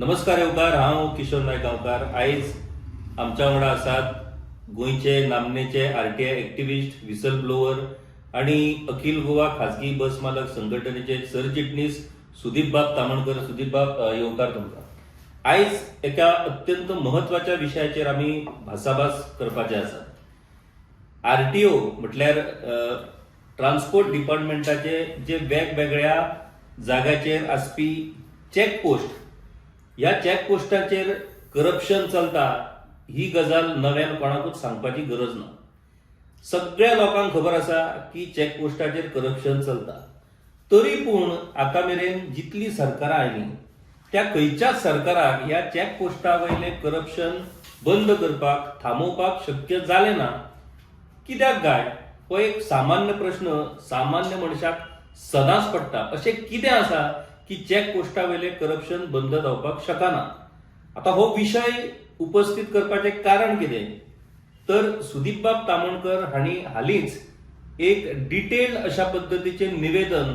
नमस्कार येवकार, हांव किशोर नायक गांवकार. आयज आमच्या वांगडा आसात गोंयचे नामनेचे आरटीआय एक्टिविस्ट, विसल ब्लोअर आणि अखिल गोवा खाजगी बस मालक संघटनेचे सरचिटणीस सुदीप बाब तामणकर. सुदीप बाब, येवकार तुमकां. आयज एका अत्यंत महत्वाच्या विशयाचेर आमी भासाभास करपाचे आसा. आरटीओ म्हटल्यार ट्रान्सपोर्ट डिपार्टमेंटाचे जे वेगवेगळ्या जाग्याचेर आसपी चॅकपोस्ट, ह्या चॅकपोस्टाचेर करप्शन चलता ही गजाल नव्यान कोणाकूच सांगपाची गरज ना. सगळ्या लोकांक खबर आसा की चॅकपोस्टाचेर करप्शन चलता. तरी पूण आता मेरेन जितली सरकारां आयली त्या खंयच्याच सरकाराक ह्या चॅकपोस्टा वयले करप्शन बंद करपाक, थांबोवपाक शक्य जालें ना. कित्याक काय? हो एक सामान्य प्रश्न सामान्य मनशाक सदांच पडटा. अशें कितें आसा की चॅकपोस्टा वयले करप्शन बंद जावपाक शकना? आता हो विशय उपस्थित करपाचे कारण कितें? तर सुदीप बाब तामणकर हांणी हालींच एक डिटेल्ड अशा पद्धतीचें निवेदन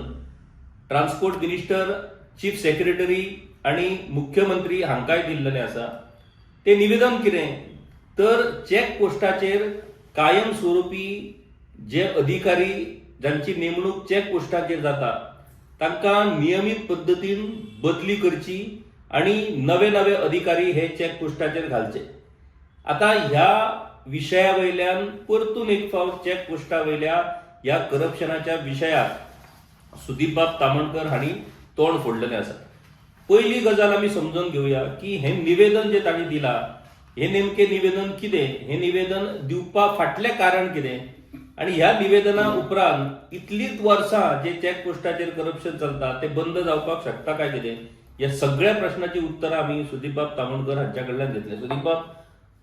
ट्रान्सपोर्ट मिनिस्टर, चीफ सेक्रेटरी आणि मुख्यमंत्री हांकांय दिल्लेलें आसा. तें निवेदन कितें? तर चॅकपोस्टाचेर कायमस्वरुपी जे अधिकारी जांची नेमणूक चॅकपोस्टाचेर जाता तांकां नियमीत पद्धतीन बदली करची आणि नवे नवे अधिकारी हे चॅकपोस्टाचेर घालचे. आता ह्या विशया वयल्यान परतून एक फावट चॅकपोस्टा वयल्या ह्या करप्शनाच्या विशयाक सुदीप बाब तामणकर हांणी तोंड फोडलेलें आसा. पयली गजाल आमी समजून घेवया की हे निवेदन जे तांणी दिलां हे नेमकें निवेदन कितें, हे निवेदन दिवपा फाटलें कारण कितें, आणि ह्या निवेदना उपरांत इतलीच वर्सां जे चॅकपोस्टाचेर करप्शन चलता ते बंद जावपाक शकता काय कितें, ह्या सगळ्या प्रश्नाची उत्तरां आमी सुदीप बाब तामणकर हांच्या कडल्यान घेतले. सुदीप बाब,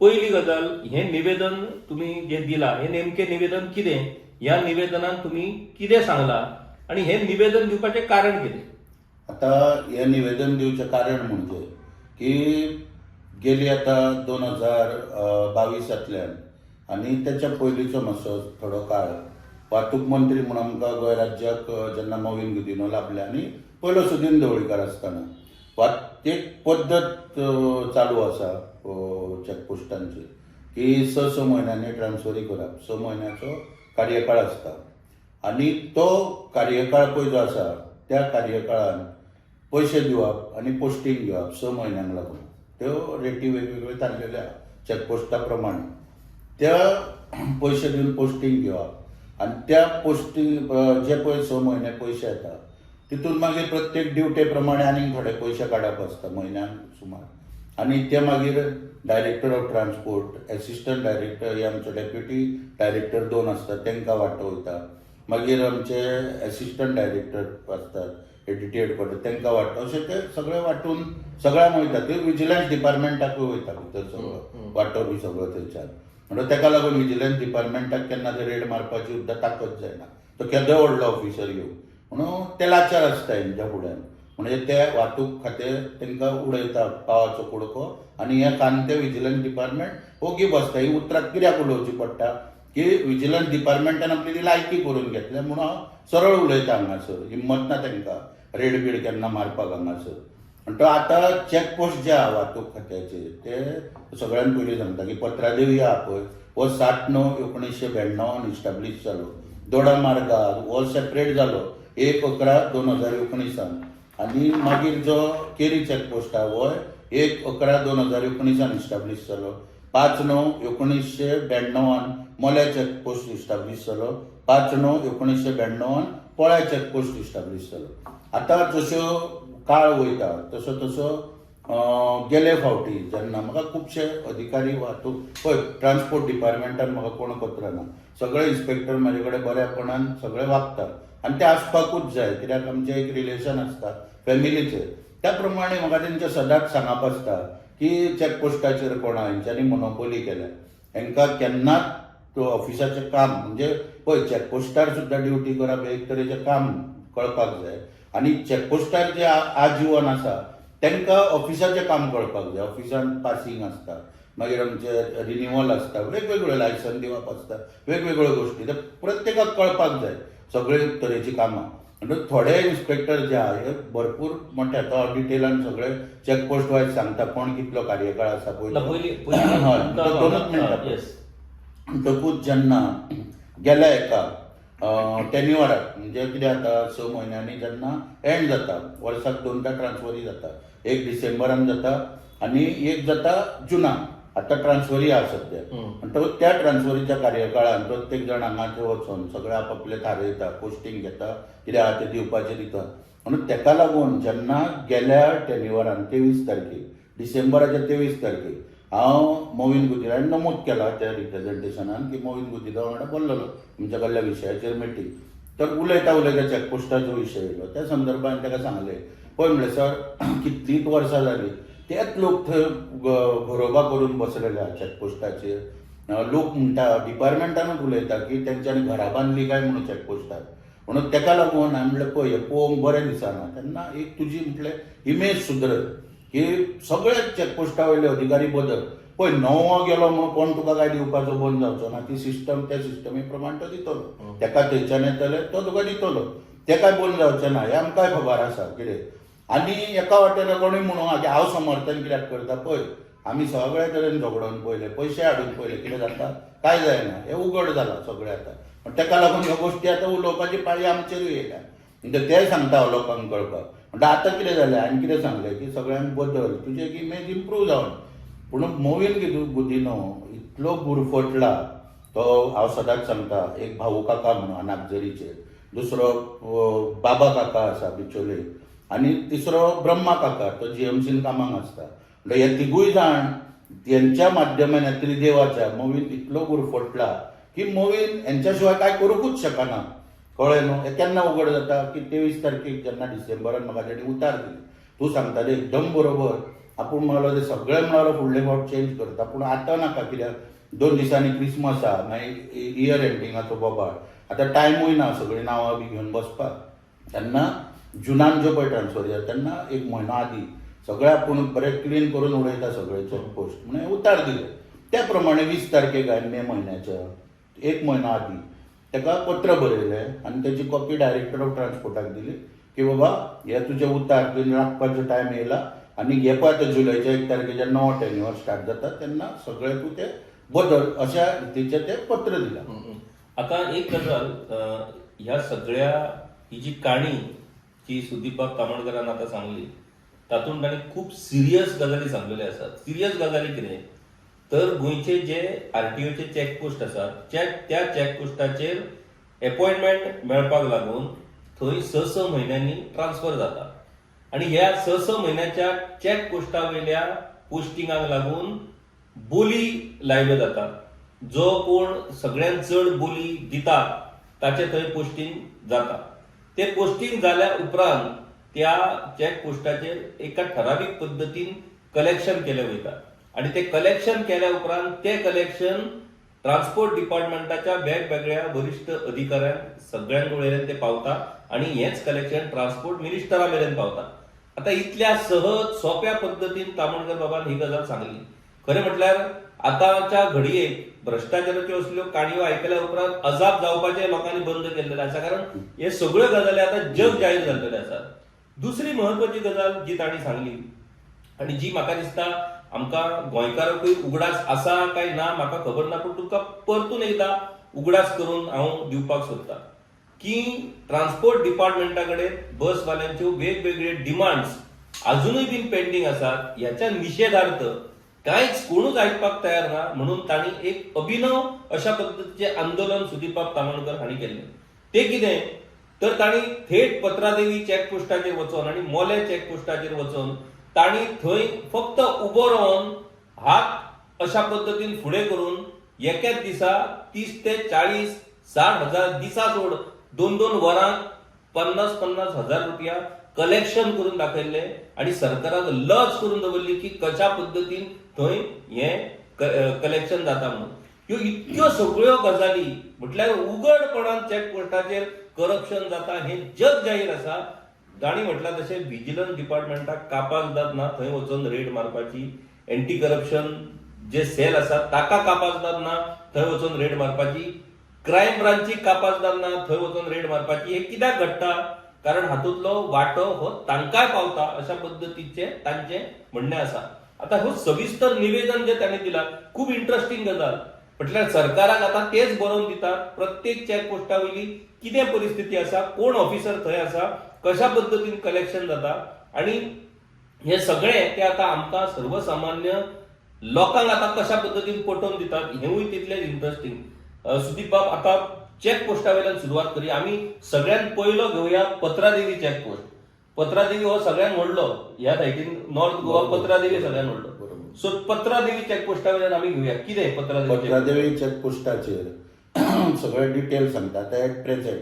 पयली गजाल, हे निवेदन तुम्ही जे दिलां हे नेमकें निवेदन कितें? ह्या निवेदनात तुम्ही कितें सांगलां आणि हे निवेदन दिवपाचें कारण कितें? आता हे निवेदन दिवचें कारण म्हणजे की गेली आता 2022तल्यान आणि त्याच्या पयलींचो मातसो थोडो काळ वाहतूक मंत्री म्हणून आमकां गोंय राज्याक जेन्ना मोविन गुदिनो लाभले आनी पयलो सुदीन ढवळीकर आसतना एक पद्दत चालू आसा चॅकपोस्टांची की 6 म्हयन्यांनी ट्रान्सफरी करप. 6 म्हयन्याचो कार्यकाळ आसता आनी तो कार्यकाळ पळय जो आसा त्या कार्यकाळान पयशे दिवप आनी पोस्टींग घेवप 6 म्हयन्यांक लागून. त्यो रेटी वेगवेगळ्यो थारलेल्या चॅकपोस्टा प्रमाणे त्या पयशे दिवन पोस्टींग घेवप आनी त्या पोस्टींग जे पळय 6 म्हयने पयशे येता तितून मागीर प्रत्येक ड्युटे प्रमाणे आनीक थोडे पयशे काडप आसता म्हयन्याक सुमार. आनी ते मागीर director of transport, assistant director, हे आमचे डेप्युटी डायरेक्टर 2 आसतात तांकां वांटो वयता. मागीर आमचे एसिस्टंट डायरेक्टर आसतात एडीटी हेडक्वॉर्टर तांकां वांटो. अशें ते सगळे वांटून सगळ्यांक वयता. ते विजिलन्स डिपार्टमेंटाकूय वयता भितर सगळो वांटो बी सगळो थंयच्यान. म्हणून ताका लागून विजिलन्स डिपार्टमेंटाक केन्ना ते रेड मारपाची सुद्दां ताकद जायना. तो केदोय व्हडलो ऑफिसर येवं म्हणून ते लाचार आसता हेंच्या फुड्यान. म्हणजे ते वाहतूक खातें तांकां उडयता पावाचो कुडको आनी हे कांते विजिलन्स डिपार्टमेंट ओगी बसता. ही उतरां कित्याक उलोवची पडटा की विजिलन्स डिपार्टमेंटान आपली ती लायकी करून घेतल्या म्हणून हांव सरळ उलयता हांगासर. हिम्मत ना तांकां रेड बीड केन्ना मारपाक हांगासर. आनी तो आतां चॅकपोस्ट जे आहा वाहतूक खात्याचे ते सगळ्यान पयलीं सांगता की पत्रादेवी आहा पळय हो 7/9/1992 इस्टाब्लीश जालो. दोडामार्गार हो सेपरेट जालो 1/11/2019 आनी मागीर जो केरी चॅकपोस्ट आहा हो 1/11/2019 इस्टाब्लीश जालो. 5/9/1992 मोल्या चॅकपोस्ट इस्टाब्लीश जालो. 5/9/1992 पोळ्या चॅकपोस्ट इस्टाब्लीश जालो. आतां जश्यो काळ वयता तसो तसो गेले फावटी जेन्ना म्हाका खुबशे अधिकारी वाहतूक पळय ट्रान्सपोर्ट डिपार्टमेंटान म्हाका कोण पत्र ना. सगळे इन्स्पेक्टर म्हाजे कडेन बऱ्यापणान सगळे वागतात आनी ते आसपाकूच जाय. कित्याक आमचें एक रिलेशन आसता फॅमिलीचें. त्या प्रमाणे म्हाका तेंचे सदांच सांगप आसता की चॅकपोस्टाचेर कोणा हेंच्यांनी मोनोपोली केल्या. हांकां केन्नाच तो ऑफिसाचें काम म्हणजे पळय चॅकपोस्टार सुद्दां ड्युटी करप एक तरेचें काम कळपाक जाय. आनी चॅकपोस्टार जे आजीवन आसा तांकां ऑफिसाचें काम कळपाक जाय. ऑफिसान पासींग आसता, मागीर आमचे रिन्युअल आसता, वेगवेगळ्यो लायसन दिवप आसता, वेगवेगळ्यो गोश्टी ते प्रत्येकाक कळपाक जाय सगळे तरेची कामां. म्हणजे थोडे इन्स्पेक्टर जे आहे भरपूर मोठे तो डिटेलान सगळे चेकपोस्ट वायज सांगता कोण कितलो कार्यकाळ आसा दोनच मिनिटां. म्हणटकूच जेन्ना गेल्या एका टेन्युअराक म्हणजे कितें जाता 6 म्हयन्यांनी जेन्ना एंड जाता वर्साक 2दा ट्रान्सफरी जाता, एक डिसेंबरान जाता आनी एक जाता जुनाक आतां ट्रान्सफरी आहा सध्या. म्हणटकूच त्या ट्रान्सफरीच्या कार्यकाळान प्रत्येक जाण हांगा थंय वचून सगळे आपापले थारयता, पोस्टींग घेता, कितें आहा तें दिवपाचें दिता. म्हणून तेका लागून जेन्ना गेल्या टेन्युअरान 23 तारखेक डिसेंबराच्या 23 तारखेक हांव मोविन गुदिलो हांवें नमूद केला त्या रिप्रेझेंटेशनान की मोविन गुदिलो वांगडा बोल्लोलो तुमच्या कडल्या विशयाचेर मिटींग. तर उलयता चॅकपोस्टाचो विशय येयलो. त्या संदर्भान ताका सांगलें पळय म्हणलें सर कितलींच वर्सां जालीं तेच लोक थंय घरोबा करून बसलेले आहा चॅकपोस्टाचेर. लोक म्हणटा डिपार्टमेंटानूच उलयता की तेंच्यांनी घरां बांदलीं काय म्हणून चॅकपोस्टार. म्हणून ताका लागून हांवें म्हणलें पळय हें पळोवंक बरें दिसना. तेन्ना एक तुजी म्हटलें इमेज सुदरय की सगळे चॅकपोस्टा वयले अधिकारी बदल. पळय नवो गेलो म्हणून कोण तुका काय दिवपाचो बंद जावचो ना. ती सिस्टम त्या सिस्टमी प्रमाण तो दितलो. तेका थंयच्यान येतले तो तुका दितलो. ते काय बंद जावचें ना हें आमकांय खबर आसा कितें. आनी एका वाटेन कोणूय म्हणून की हांव समर्थन कित्याक करता पळय आमी सगळे तरेन झगडोवन पळयले, पयशे हाडून पळयले, कितें जाता काय जायना. हें उघड जालां सगळें आतां. पण तेका लागून ह्यो गोश्टी आतां उलोवपाची पाळी आमचेरूय येयल्या. म्हणजे तेंय सांगता हांव लोकांक कळपाक. म्हणटा आतां कितें जालें हांवें कितें सांगलें की सगळ्यांक बदल तुजी एक इमेज इम्प्रूव जावन. पूण मोविन गुदिनो इतलो गुरफटला तो हांव सदांच सांगता. एक भाऊ काका म्हणून नागझरीचे, दुसरो बाबा काका आसा बिचोले आनी तिसरो ब्रह्मा काका तो जीएमसीन कामाक आसता. म्हणजे हे तिगूय जाण तेंच्या माध्यमान ह्या त्रिदेवाच्या मोविन इतलो गुरफटला की मोविन हेंच्या शिवाय काय करूंकूच शकना. कळ्ळें न्हू. हें केन्ना उघड जाता की 23 तारखेक जेन्ना डिसेंबरान म्हाका तेणी उतार दिली. तूं सांगता तें एकदम बरोबर. आपूण म्हणलो ते सगळें म्हणलो फुडले फावट चेंज करता पूण आतां नाका कित्याक 2 दिसांनी क्रिसमस आहा मागीर इयर एंडिंगाचो बोबाळ. आतां टायमूय ना सगळीं नांवां बी घेवन बसपाक. तेन्ना जुनान ज्यो पळय ट्रान्सफर जाता तेन्ना 1 म्हयनो आदीं सगळें आपूण बरें क्लीन करून उडयता सगळे चॅकपोस्ट म्हणून उतार दिले. त्या प्रमाणे 20 तारखेक हांवें मे म्हयन्याच्या 1 म्हयनो आदीं ताका पत्र बरयलें आनी ताची कॉपी डायरेक्टर ऑफ ट्रान्सपोर्टाक दिली की बाबा हे तुजें उतार तुवें राखपाचो टायम येयला आनी हे पळय आतां जुलयाच्या 1 तारखेच्या नवो टेन्युअर स्टार्ट जाता तेन्ना सगळें तूं तें बदल अशा रितीचें तें पत्र दिलां. आता एक गजाल ह्या सगळ्या ही जी काणी जी सुदीपबाब तामणकरान आता सांगली तातूंत ताणें खूब सिरियस गजाली सांगलेल्यो आसात. सिरियस गजाली कितें तर गोंयचे जे आरटीओचे चॅकपोस्ट आसात त्या चॅकपोस्टाचेर अपॉइंटमेंट मेळपाक लागून थंय 6 म्हयन्यांनी ट्रान्सफर जाता. आनी ह्या 6 म्हयन्याच्या चॅकपोस्टा वयल्या पोस्टिंगाक लागून बोली लायल्यो जाता. जो कोण सगळ्यांत चड बोली दिता ताचे थंय पोस्टिंग जाता. ते पोस्टिंग जाल्या उपरांत त्या चॅकपोस्टाचेर एका ठरावीक पद्दतीन कलेक्शन केलें वयता आनी ते कलेक्शन केल्या उपरांत ते कलेक्शन ट्रान्सपोर्ट डिपार्टमेंटाच्या वेगवेगळ्या वरिष्ठ अधिकाऱ्यांक सगळ्यांक वयल्यान ते पावता आनी हेच कलेक्शन ट्रान्सपोर्ट मिनिस्टरा मेरेन पावता. आता इतल्या सहज सोप्या पद्दतीन तामणकर बाबान ही गजाल सांगली. खरें म्हटल्यार आतांच्या घडयेक भ्रष्टाचाराच्यो असल्यो काणयो आयकल्या उपरांत अजाप जावपाचें लोकांनी बंद केल्लेलें आसा. कारण हे सगळ्यो गजाली आतां जग जाहीर जाल्लेले आसात. दुसरी महत्वाची गजाल जी तांणी सांगली आनी जी म्हाका दिसता आमकां गोंयकारांकूय उगडास आसा काय ना म्हाका खबर ना पूण तुमकां परतून एकदा उगडास करून हांव दिवपाक सोदता की ट्रान्सपोर्ट डिपार्टमेंटा कडेन बसवाल्यांच्यो वेगवेगळे डिमांड्स अजूनय बीन पेंडिंग आसात. ह्याच्या निशेधार्थ कांयच कोणूच आयकपाक तयार ना म्हणून तांणी एक अभिनव अशा पद्दतीचें आंदोलन सुदीपबाब तामणकर हांणी केल्लें. तें कितें तर तांणी थेट पत्रादेवी चॅकपोस्टाचेर वचून आनी मोले चॅकपोस्टाचेर वचून तांणी थंय फक्त उबो रावन हात अशा पद्दतीन फुडें करून एकेच दिसा 30 ते 40-60 हजार दिसा सोड 2-2 वरांक 50-50 हजार रुपया कलेक्शन करून दाखयल्ले आनी सरकाराक लज करून दवरली की कशा पद्दतीन थंय हें कलेक्शन जाता म्हणून. ह्यो इतक्यो सगळ्यो गजाली म्हटल्यार उघडपणान चॅकपोस्टाचेर करप्शन जाता हें जग जाहीर आसा. तांणी म्हटलां तशें व्हिजिलन्स डिपार्टमेंटाक कापाक जात ना थंय वचून रेड मारपाची, एंटी करप्शन जे सेल आसा ताका कापाक जात ना थंय वचून रेड मारपाची, क्रायम ब्रांचीक कापाक जात ना थंय वचून रेड मारपाची. हे कित्याक घडटा कारण हातूंतलो वांटो हो तांकांय पावता अशा पद्दतीचे तांचे म्हणणे आसा. आता हो सविस्तर निवेदन जे तांणी दिला खूब इंटरेस्टिंग गजाल. म्हटल्यार सरकाराक आता तेच बरोवन दितात प्रत्येक चॅकपोस्टा वयली कितें परिस्थिती आसा, कोण ऑफिसर थंय आसा, कशा पद्दतीन कलेक्शन जाता आणि हे सगळें ते आता आमकां सर्वसामान्य लोकांक आता कशा पद्दतीन पटोवन दितात हेवूय तितलेच इंटरेस्टिंग. सुदीप बाब, आता चॅक पोस्टा वयल्यान सुरवात करी. आमी सगळ्यात पयलो घेवया पत्रादेवी चॅकपोस्ट. पत्रादेवी हो सगळ्यात व्हडलो, ह्या सायडीन नॉर्थ गोवा पत्रादेवी सगळ्यात व्हडलो. सो पत्रादेवी चॅकपोस्टा वयल्यान आमी घेवया कितें पत्रादेवी चॅकपोस्टाचेर सगळे डिटेल सांगतात एट प्रेझेंट.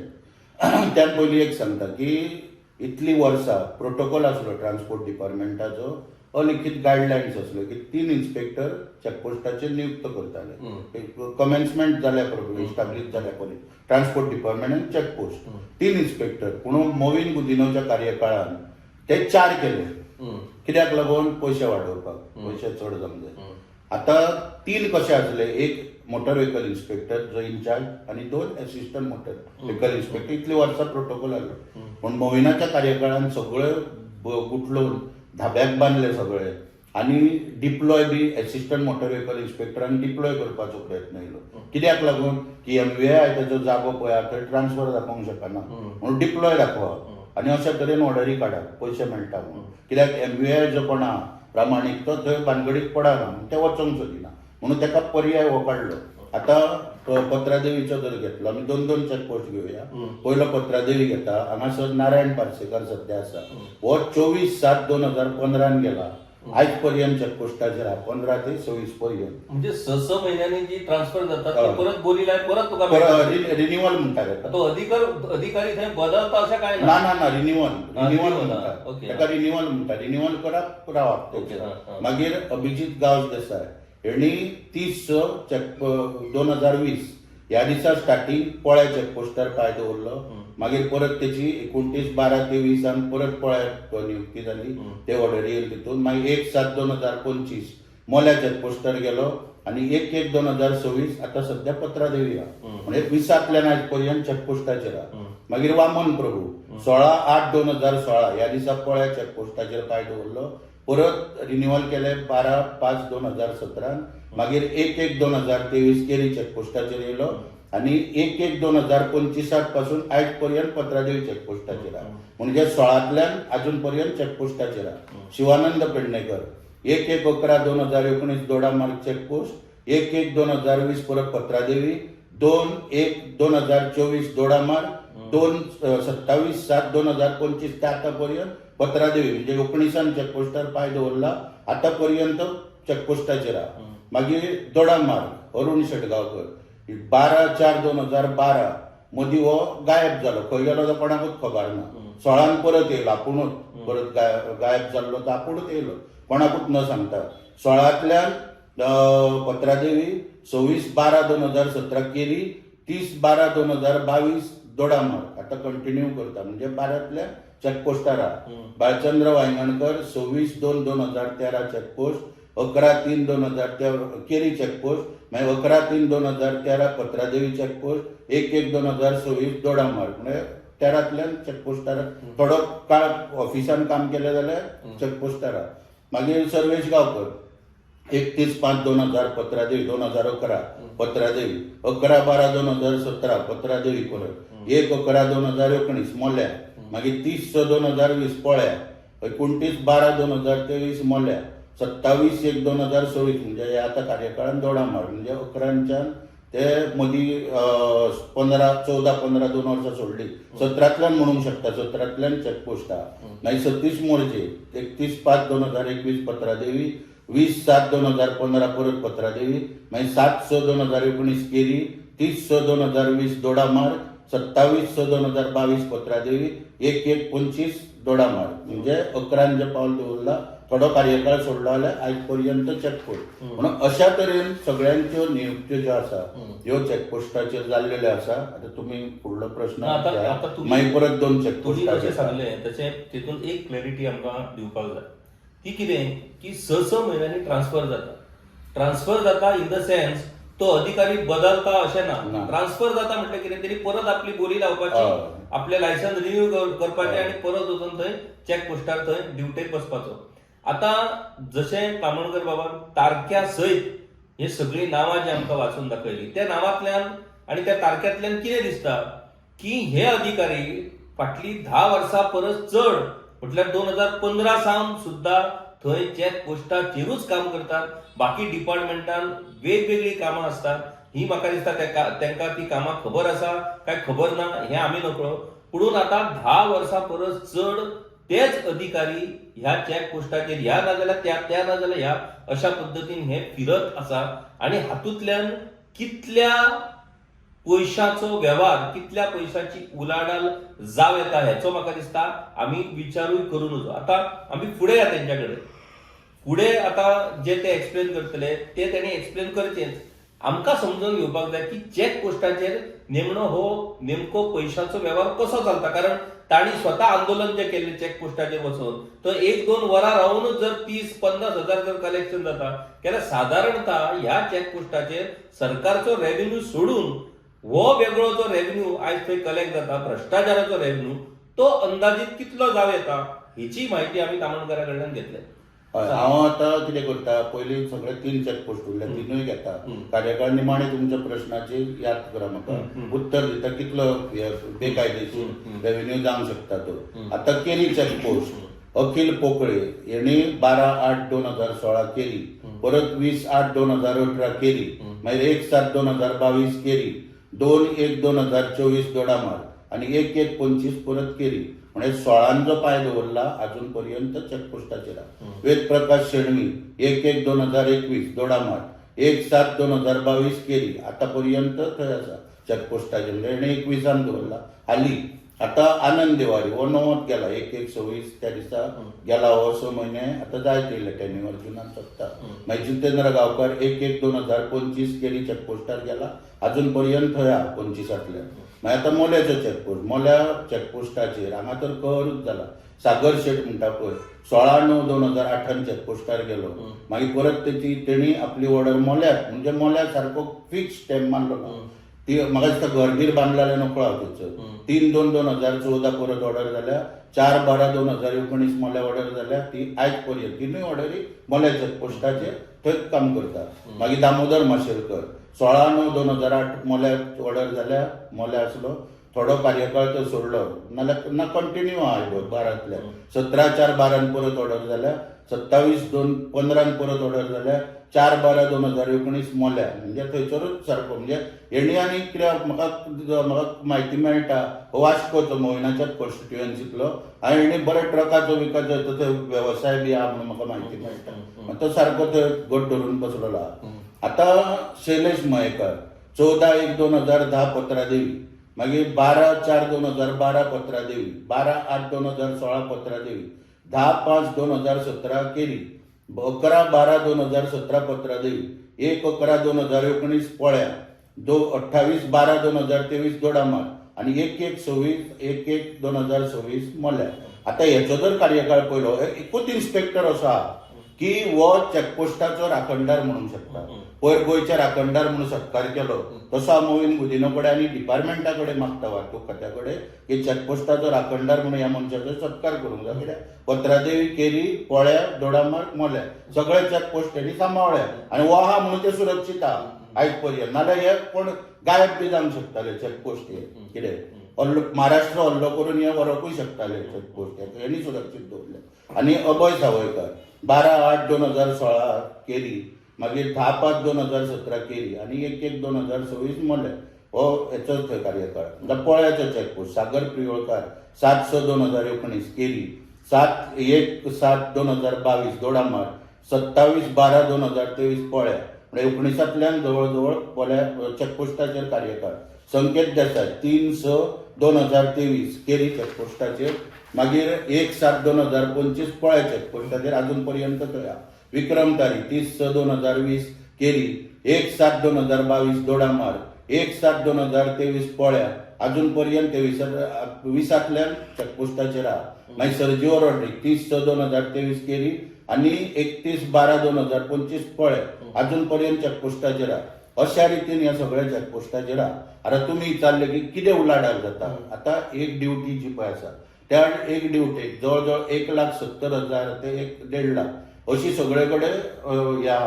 त्यान पयलीं एक सांगता की इतली वर्सां प्रोटोकॉल आसलो ट्रान्सपोर्ट डिपार्टमेंटाचो, अलिखित गायडलायन्स असले की 3 इन्स्पेक्टर चॅकपोस्टाचेर नियुक्त करताले. कमेन्समेंट जाल्या पयलीं, इस्टाब्लीश जाल्या पयलीं ट्रान्सपोर्ट डिपार्टमेंट आनी चॅकपोस्ट 3 इन्स्पेक्टर. पूण मोविन गुदिनोच्या कार्यकाळान ते 4 केले. कित्याक लागून पयशे वाडोवपाक, पयशे चड जावंक जाय. आता 3 कशे आसले, एक मोटर व्हेकल इन्स्पेक्टर जो इन्चार्ज आनी 2 असिस्टंट मोटर व्हेकल इन्स्पेक्टर. इतली वर्सां प्रोटोकॉल आसलो. पूण मोविनाच्या कार्यकाळान सगळे गुटलोवन धाब्याक बांदले सगळे आनी डिप्लॉय बी असिस्टंट मोटर व्हेकल इन्स्पेक्टरान डिप्लॉय करपाचो प्रयत्न येयलो. कित्याक लागून की MVI ताचो जागो पळया थंय ट्रान्सफर जावंक शकना म्हणून डिप्लॉय दाखवा आनी अशा तरेन ऑर्डरी काडात, पयशे मेळटा म्हणून. कित्याक MVI जो कोण आहा प्रामाणीक तो थंय भानगडीक पडना, ते वचोंक सोदिना म्हणून ताका पर्याय हो काडलो. आता पत्रादेवीचो जर घेतलो आमी 2 चॅकपोस्ट घेवया. पयलो पत्रादेवी घेता, हांगासर नारायण पार्सेकर सध्या आसा. हो 24/7/2015 गेला. आयज पर्यंत चॅकपोस्टाचेर 15 ते 26 पर्यंत. म्हणजे 6 महिन्यांनी जी ट्रान्सफर जातात ती परत बोली लायक परत तुका रिन्युअल म्हणटात. तो अधिकारी थंय बदलता अशें काय ना. रिन्युअल म्हणटात. ताका रिन्युअल म्हणटात. रिन्युअल करप रावप. मागीर अभिजित गांवस देसाय हेणी 30/6/2020 ह्या दिसा स्टार्टिंग पोळ्या चॅकपोस्टार पांय दवरलो. मागीर परत तेची 29/12/23 परत पोळ्या नियुक्ती जाली. ते ऑर्डरी येयले तितून. मागीर 1/7/2025 मोल्या चॅकपोस्टार गेलो आनी 1/1/2026 आता सध्या पत्रादेवी आहा. म्हणजे 20तल्यान आयज पर्यंत चॅकपोस्टाचेर आहा. मागीर वामन प्रभू 16/8/2016 ह्या दिसा पोळ्या चॅकपोस्टाचेर पांय दवरलो. परत रिन्युअल केले 12/5/2017. मागीर 1/1/2023 केरी चॅकपोस्टाचेर येयलो आनी 1/1/2025 पासून आयज पर्यंत पत्रादेवी चॅकपोस्टाचेर आहा. म्हणजे 16तल्यान अजून पर्यंत चॅकपोस्टाचेर आहा. शिवानंद पेडणेकर 1/1/2019 दोडामार्ग चॅकपोस्ट, 1/1/2020 परत पत्रादेवी, 2/1/2024 दोडामार्ग, 2/27/7/2025 ते आता पर्यंत पत्रादेवी. म्हणजे 19 चॅकपोस्टार पांय दवरला, आता पर्यंत चॅकपोस्टाचेर आहा. मागीर दोडामार्ग अरुण शेटगांवकर 12/4/2012 मदीं हो गायब जालो. खंय गेलो तो कोणाकूच खबर ना. 16 परत येयलो, आपुणूच परत गायब जाल्लो तो आपुणूच येयलो, कोणाकूच न सांगता. 16तल्यान पत्रादेवी, 26/12/2017 केरी, 30/12/2022 दोडामार्ग आता कंटिन्यू करता. म्हणजे 12तल्या चॅकपोस्टार आहा. बाळचंद्र वांयगणकर 26/2/2013 चॅकपोस्ट, 11/3/2013 केरी चॅकपोस्ट, मागीर 11/3/2013 पत्रादेवी चॅकपोस्ट, 1/1/2026 दोडामार्ग. म्हणजे 13तल्यान चॅकपोस्टार थोडो काळ ऑफिसान काम केलें जाल्यार चॅकपोस्टार आहा. मागीर सर्वेश गांवकर 31/5/2000 पत्रादेवी, 2011 पत्रादेवी, 11/12/2017 पत्रादेवी परत, 1/11/2019 मोल्या, मागीर 30/6/2020 पोळ्या, 29/12/2023 मोल्या, 27/1/2026 म्हणजे हे आता कार्यकाळान दोडामार्ग. म्हणजे 11च्यान ते मदीं 14-15 2 वर्सां सोडली. 17तल्यान म्हणूंक शकता, 17तल्यान चॅकपोस्ट आहा. मागीर सतीश मोरजे 31/5/2021 पत्रादेवी, 20/7/2015 परत पत्रादेवी, मागीर 7/6/2019 केरी, 30/6/2020 दोडामार्ग, 27/6/2022 पत्रादेवी, 1/1/25 दोडामार्ग. म्हणजे 11 जे पावल दवरला, थोडो कार्यकाळ सोडलो जाल्यार आयज पर्यंत चॅकपोस्ट. म्हणून अशा तरेन सगळ्यांच्यो नियुक्त्यो ज्यो आसा ह्यो चॅकपोस्टाचेर जाल्लेल्यो आसा. आता तुमी फुडलो प्रश्न मागीर परत 2 चॅकपोस्ट सांगले तशें तितून एक क्लॅरिटी आमकां दिवपाक जाय. ती कितें की 6 महिन्यांनी ट्रान्सफर जाता इन द सेन्स तो अधिकारी बदलता अशें ना, ना. ट्रान्सफर जाता म्हटलें कितें तरी परत आपली बोली लावपाची, हय. आपले लायसन्स रिन्यू करपाचें हय. आनी परत वचून थंय चॅक पोस्टार थंय ड्युटेक बसपाचो. आतां जशें कामणकर बाबान तारख्या सयत हे सगळीं नांवां जी आमकां वाचून दाखयली, त्या नांवांतल्यान आनी त्या तारख्यांतल्यान कितें दिसता की हे अधिकारी फाटलीं 10 वर्सां परस चड म्हटल्यार 2015 सावन सुद्धा थंय चॅक पोस्टाचेरूच काम करतात. बाकी डिपार्टमेंटान वेगवेगळी कामां असतात. ही म्हाका दिसता तांकां ती कामां खबर आसा काय खबर ना हें आमी नकळो. पुणून आतां 10 वर्सां परस चड तेच अधिकारी ह्या चॅक पोस्टाचेर ह्या नाजाल्यार त्या नाजाल्यार ह्या अशा पद्दतीन हे फिरत आसा आनी हातूंतल्यान कितल्या पयशांचो व्यवहार, कितल्या पयशांची उलाढाल जाव येता हेचो म्हाका दिसता आमी विचारूय करून नजो. आतां आमी फुडें या तेंच्या कडेन. फुडें आतां जे ते एक्सप्लेन करतले ते तेणी एक्सप्लेन करचेंच. आमकां समजून घेवपाक जाय की चॅक पोस्टाचेर नेमको पयशांचो व्यवहार कसो चलता. कारण तांणी स्वता आंदोलन जें केल्लें चॅक पोस्टाचेर वचून तर 1-2 वरां रावूनच जर 30-50 हजार जर कलेक्शन जाता जाल्यार साधारणता ह्या चॅक पोस्टाचेर सरकारचो रेव्हेन्यू सोडून हो वेगळो जो रेव्हेन्यू आयज थंय कलेक्ट जाता, भ्रष्टाचाराचो रेव्हेन्यू, तो अंदाजीत कितलो जाव येता हेची म्हायती आमी कामणकारा कडल्यान घेतल्या. हय, हांव आतां कितें करता, पयलीं सगळे 3 चॅक पोस्ट उरले, तिनूय घेता. कार्यकाळ निमाणे तुमच्या प्रश्नाची याद करा म्हाका, उत्तर दिता कितलो बेकायदेशीर रेव्हेन्यू जावंक शकता तो. आतां केरी चॅक पोस्ट अखिल पोकळे यांनी 12/8/2016 केली, परत 20/8/2018 केली, मागीर 1/7/2022 केली, 2/1/2024 दोडामार आणि 1/1/25 परत केली. म्हणजे 16 पाय दवरला अजून पर्यंत चेकपोस्टाचेर. वेद प्रकाश शेणवी 1/1/2021 दोडामार, 1/7/2022 केली, आता पर्यंत थंय आसा चेकपोस्टाचेर. म्हणजे हेणे 21 दवरला. हाली आता आनंद दिवारी हो 9 गेला, 1/1/26 त्या दिसा गेला. हो 6 महिने आता जायत येयले, टेन्युअर जुनान सोंपता. मागीर जितेंद्र गांवकार 1/1/2025 केली चेकपोस्टार गेला, अजून पर्यंत थंय आहा 25तल्यान. मागीर आतां मोल्याचो चेकपोस्ट, मोल्या चेकपोस्टाचेर हांगा तर कहरूच जाला. सागर शेट म्हणटा पळय 16/9/2008 चेकपोस्टार गेलो, मागीर परत तेणी आपली ऑर्डर मोल्याक, म्हणजे मोल्या सारको फिक्स स्टॅम्प मारलो ना. ती म्हाका दिसता घरगीर बांदलेले नकळो हांव तेचो. 3/2/2014 परत ऑर्डर जाल्या, 4/12/2019 मोल्या ऑर्डर जाल्या. ती आयज पर्यंत तिनूय ऑर्डरी मोल्या चेकपोस्टाचेर थंयच काम करता. मागीर दामोदर माशेलकर 16/9/2008 मोल्या ऑर्डर जाल्या, मोल्या आसलो, थोडो कार्यकाळ तो सोडलो, नाल्यार ना कंटिन्यू आहा 12तल्यान. 17/4/12 परत ऑर्डर जाल्या, 27/2/15 परत ऑर्डर जाल्या, 4/12/2019 मोल्या. म्हणजे थंयसरूच सारको. म्हणजे हेणी आनी कित्याक म्हाका म्हायती मेळटा वास्कोचो मोविनाच्याच कॉन्स्टिट्युएन्सींतलो, आनी हेणी बरे ट्रकाचो विकाचो थंय वेवसाय बी आहा म्हणून म्हाका म्हायती मेळटा. तो सारको थंय घट धरून बसलेलो आहा. आतां शैलेश मयेकर 14/1/2010 पत्रादेवी, मागीर 12/4/2012 पत्रादेवी, 12/8/2016 पत्रादेवी, 10/5/2017 केली, 11/12/2017 पत्रादेवी, 1/11/2019 पोळ्या, 28/12/2023 दोडामार आणि 1/1/2026 मोल्या. आता हेचो जर कार्यकाळ पळयलो, एकूच इन्स्पेक्टर असो आहा की हो चेकपोस्टाचो राखणदार म्हणूंक शकता. पयर गोंयचे राखणदार म्हणून सत्कार केलो तसो हांव मोहीन गुदिनो कडेन आनी डिपार्टमेंटा कडेन मागता, वाहतूक खात्या कडेन, की चेकपोस्टाचो राखणदार म्हणून ह्या मनशाचो सत्कार करूंक जाय. कित्याक पत्रादेवी, केरी, पोळ्या, दोडामार, मोल्या सगळे चेकपोस्ट तेणी सांबाळ्या आनी हो आहा म्हणून ते सुरक्षीत आहा आयज पर्यंत. नाल्यार हे कोण गायब बी जावंक शकताले चेकपोस्ट. हे कितें महाराष्ट्र हल्लो करून हे व्हरकूय शकताले चेकपोस्ट, हेणी सुरक्षीत दवरले. आनी अभय सावयकर 12/8/2016 केली, मागीर 10/5/2017 केली आणि 1/1/2026 मोल्या. हो हेचो थंय कार्यकाळ. पोळ्याचो चेकपोस्ट सागर प्रियोळकार 7/6/2019 केली, 1/7/2022 दोडामार, 27/12/2023 पोळ्या. म्हणजे 19तल्यान जवळ पोळ्या चेकपोस्टाचेर कार्यकाळ. संकेत देसाय 3/6/2023 केली चेकपोस्टाचेर, मागीर 1/7/2025 पोळ्या चेकपोस्टाचेर अजून पर्यंत थंय आहा. विक्रम तारी 30/6/2020 केली, 1/7/2022 दोडामार, 1/7/2023 पोळ्या, अजून पर्यंत 20तल्यान चेकपोस्टाचेर आहा. मागीर सर्जिओ रॉड्रिक 30/6/2023 केली आणि 31/12/2025 पोळ्या, अजून पर्यंत चेकपोस्टाचेर आहा. अशा रितीन ह्या सगळ्या चॅकपोस्टाचेर आतां तुमी विचारले की कितें उलाढाल जाता. आतां एक ड्युटी जी पळय आसा त्या एक ड्युटेक जवळ जवळ 1,70,000 ते 1,50,000 अशी सगळे कडेन ह्या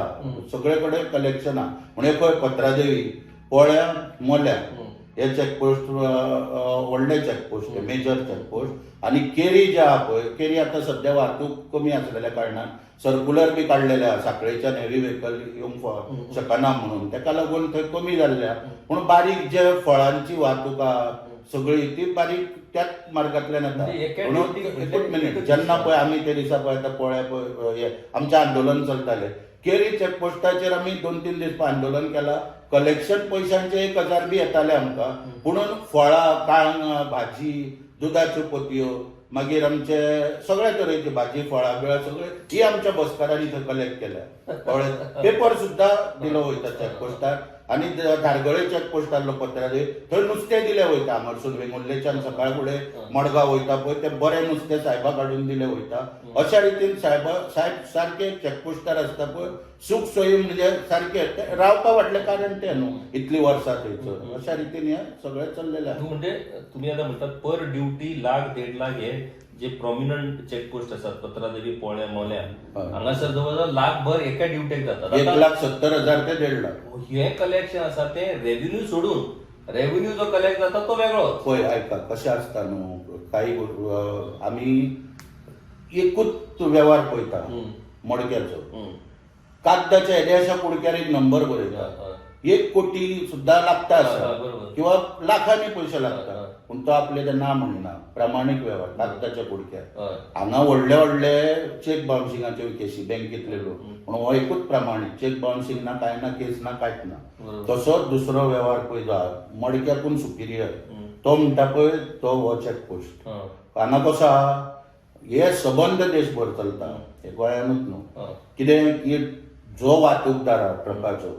सगळे कडेन कलेक्शन आहा. म्हणजे खंय पत्रादेवी, पोळ्या, मोल्या हे चॅकपोस्ट व्हडले चॅकपोस्ट, मेजर चॅकपोस्ट. आणि केरी जे आहा पळय, केरी आतां सध्या वाहतूक कमी आसलेल्या कारणान सर्क्युलर बी काडलेले आहा साखळेच्यान हेवी व्हेकल येवंक शकना म्हणून, ताका लागून थंय कमी जाल्ल्या. पूण बारीक जे फळांची वाहतूक आहा सगळी ती बारीक त्याच मार्गांतल्यान येता. म्हणून एकूच मिनीट जेन्ना पळय आमी ते दिसा पळय आतां पोळ्या हे आमचें आंदोलन चलतालें, केरी चॅकपोस्टाचेर आमी 2-3 दीस आंदोलन केलां. कलेक्शन पयशांचे 1,000 बी येताले आमकां. पुणून फळां, काळंगां, भाजी, दुदाच्यो पोतयो, मागीर आमचे सगळ्या तरेची भाजी, फळां बिळां सगळे ही आमच्या बसकारांनी थंय कलेक्ट केल्या. पेपर सुद्धा दिलो वयता चॅकपोस्टार. आणि धारगळे चॅकपोस्ट आहलो पत्रादेवी, थंय नुस्तें दिलें वयता. हांगासून वेंगुर्लेच्यान सकाळ फुडें मडगांव वयता पळय तें बरें नुस्तें सायबाक हाडून दिलें वयता. अशा रितीन सायब सारके चॅकपोस्टार आसता पळय सूख सोयी म्हणजे सारके रावपा वाटलें कारण तें न्हू इतलीं वर्सां थंयसर. अशा रितीन हें सगळें चल्लेलें आसा. म्हणजे तुम्ही आता म्हणतात पर ड्युटी 1,00,000-1,50,000 हे जे प्रॉमिनंट चेकपोस्ट असतात पत्रादेवी, पोळ्या, मोल्या हांगासर जवळजवळ लाखभर एका ड्युटेक जातात. 1,70,000 ते 1,50,000 हे कलेक्शन आसा ते रेव्हेन्यू सोडून रेव्हेन्यू जो कलेक्ट जाता तो वेगळो. पळय आयका कशें आसता न्हू, काही आमी एकूच व्यवहार पळयता मडक्याचो. कागदाच्या येद्याशा कुडक्यार एक नंबर बरयता. 1 कोटी सुद्धा लागता आसा किंवा लाखांनी पयशे लागता. पूण तो आपले ते ना म्हणना प्रामाणीक व्यवहार कागदाच्या कुडक्यार. हांगा व्हडले व्हडले चेक बाउन्सिंगाचे केसी बँकेतले लोक, पूण हो एकूच प्रामाणीक चेक बाउन्सिंग ना, काय ना, केस ना, कांयच ना. तसोच दुसरो व्यवहार पळय जो आहा मडक्याकून सुपिरियर तो म्हणटा पळय तो हो चॅकपोस्ट. हांगा कसो आहा हे सबंद देशभर चलता, हे गोंयानूच न्हू. कितें की जो वाहतूकदार आहा ट्रकाचो,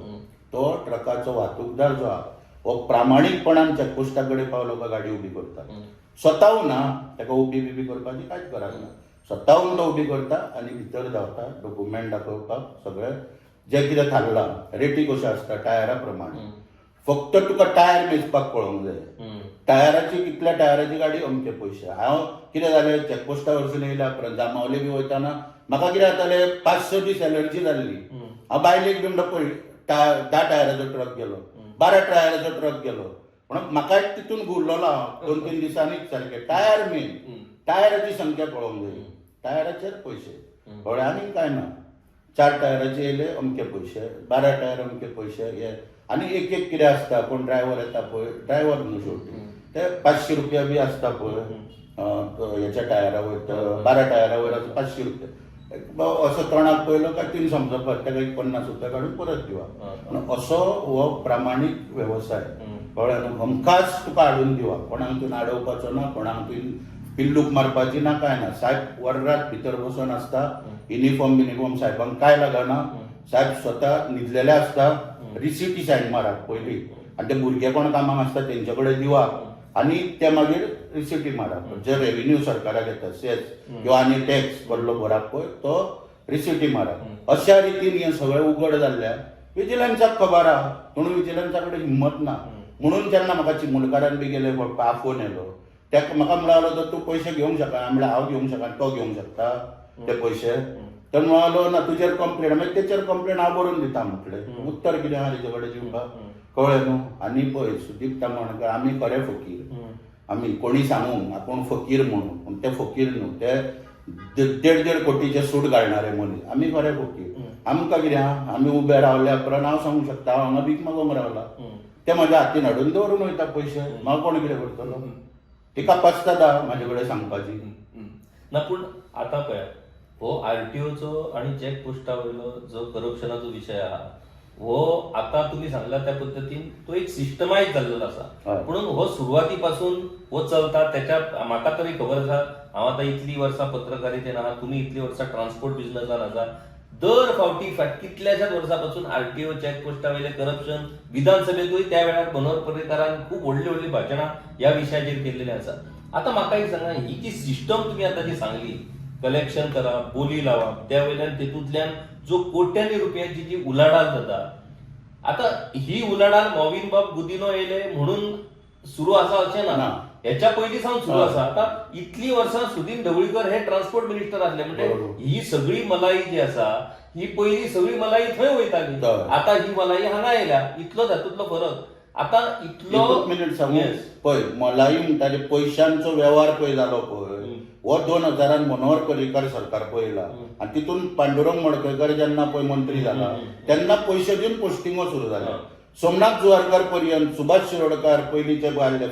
तो ट्रकाचो वाहतूकदार जो आहा हो प्रामाणीकपणान चॅकपोस्टा कडेन पावलो का गाडी उबी करता. स्वताहून ना ताका उबी बिबी करपाची कांयच गरज ना. स्वताहून तो उबी करता आनी भितर धांवता डॉक्युमेंट दाखोवपाक सगळें जें कितें थारलां. रेटी कश्यो आसता टायरा प्रमाणे. फक्त तुका टायर मेजपाक कळोंक जाय. टायराची कितल्या टायराची गाडी अमके पयशे. हांव कितें जालें चॅकपोस्टा वरसून येयल्या उपरांत जामावले बी वयताना म्हाका कितें जातालें 500 दीस एलर्जी जाल्ली. हांव बायलेक बी म्हणटा पळय 10 टायराचो ट्रक गेलो, 12 टायराचो ट्रक गेलो. पूण म्हाका तितून घुरलोलो हांव 2-3 दिसांनीच सारकें. टायर मेन, टायराची संख्या पळोवंक जाय. टायराचेर पयशे कळ्ळें आनी कांय ना. 4 टायराचे येयले अमके पयशे, 12 टायर अमके पयशे. हे आनी एक एक कितें आसता कोण ड्रायव्हर येता पळय, ड्रायव्हर न्हू शेवटी ते 500 रुपया बी आसता पळय हेच्या टायरा वयर 12 टायरा वयर 500 रुपया. असो तोंडाक पयलो काय 3 समजपाक ताका 50 रुपया काडून परत दिवप. असो हो प्रामाणीक वेवसाय कळ्ळें न्हू. हमखास तुका हाडून दिवप, कोणाक तूं आडोवपाचो ना, कोणाक तूं पिल्लूक मारपाची ना, काय ना. साहेब वर्रात भितर बसून आसता, युनिफॉर्म साहेबांक काय लागना. साहेब स्वता न्हिदलेले आसता. रिसिटी सायन मारप पयलीं आनी ते भुरगे कोण कामाक आसता तेंचे कडेन दिवप आनी ते मागीर रिसिटी मारप. जे रेव्हेन्यू सरकाराक येता सेस किंवा आनी टॅक्स कडलो भरप पळय तो रिसिटी मारप. अशा रितीन हें सगळें उघड जाल्ल्यान विजिलन्साक खबर आहा, पूण विजिलन्सा कडेन हिम्मत ना. म्हणून जेन्ना म्हाका चिमूलकारान बी गेले फोन येयलो ताका म्हाका म्हणलो जर तूं पयशे घेवंक शकना. म्हणल्यार हांव घेवंक शकना, तो घेवंक शकता ते पयशे. तर म्हणलो ना तुजेर कंप्लेन, मागीर तेचेर कंप्लेन हांव बरोवन दिता म्हटलें. उत्तर कितें आहा तेजे कडेन दिवपाक कळ्ळें न्हू. आनी पळय सुदीप तामणकर आमी खरे फकीर. आमी कोणी सांगूंक आपूण फकीर म्हणून, पूण ते फकीर न्हू, ते 1.5 कोटीचे सूट घालणारे मनीस. आमी खरे फकीर. आमकां कितें आहा आमी उबे रावल्या उपरांत हांव सांगूंक शकता हांव हांगा भीक मागोंक रावला. ते म्हाज्या हातीन हाडून दवरून वयता पयशे. म्हाका कोण कितें करतलो. तिका पस्तादा म्हाजे कडेन सांगपाची ना. पूण आतां पळय हो आरटीओचो आणि चेक पोस्टा वयलो जो करप्शनाचो विशय आहा हो आता तुम्ही सांगला त्या पद्दतीन तो एक सिस्टमायज जाल्लो आसा. म्हणून हो सुरवाती पासून हो चलता. त्याच्या म्हाका तरी खबर आसा, हांव आतां इतली वर्सां पत्रकारितेन आहा, तुमी इतली वर्सां ट्रान्सपोर्ट बिझनेसान आसा. दर फावटी कितल्याशाच वर्सां पासून आरटीओ चेक पोस्टा वयले करप्शन विधानसभेतूय त्या वेळार मनोहर पर्रीकारान खूप व्हडली व्हडली भाशणां ह्या विशयाचेर केल्लेली आसा. आता म्हाका एक सांगा, ही जी सिस्टम तुम्ही आता जी सांगली कलेक्शन करप, बोली लावप, त्या वयल्यान तेतूंतल्यान जो कोट्यांनी रुपयांची जी उलाढाल जाता आता ही उलाढाल मॉविन बाब गुदिनो येले म्हणून सुरू असा असे ना, याच्या पयलीं सावन सुरू असा. आता इतली वर्सां सुदीन ढवळीकर हे ट्रान्सपोर्ट मिनिस्टर असले म्हणजे ही सगळी मलाई जी असा ही पहिली सगळी मलाई थंय वयताली. आता ही मलाई हांगा येयल्या. इतलो तातूंतलो फरक. आता इतलो एक मिनिट सांगू पळय, मलाई म्हणटाले पयशांचो व्यवहार पळय जालो पळय, हो 2000 मनोहर पर्रीकार सरकार पळयला आणि तितून पांडुरंग मडकयकर जेन्ना पळय मंत्री जाला तेन्ना पयशे दिवन पोस्टिंगो सुरू जाल्या. सोमनाथ जुवारकार पर्यंत, सुभाष शिरोडकार पयलींचे आसले,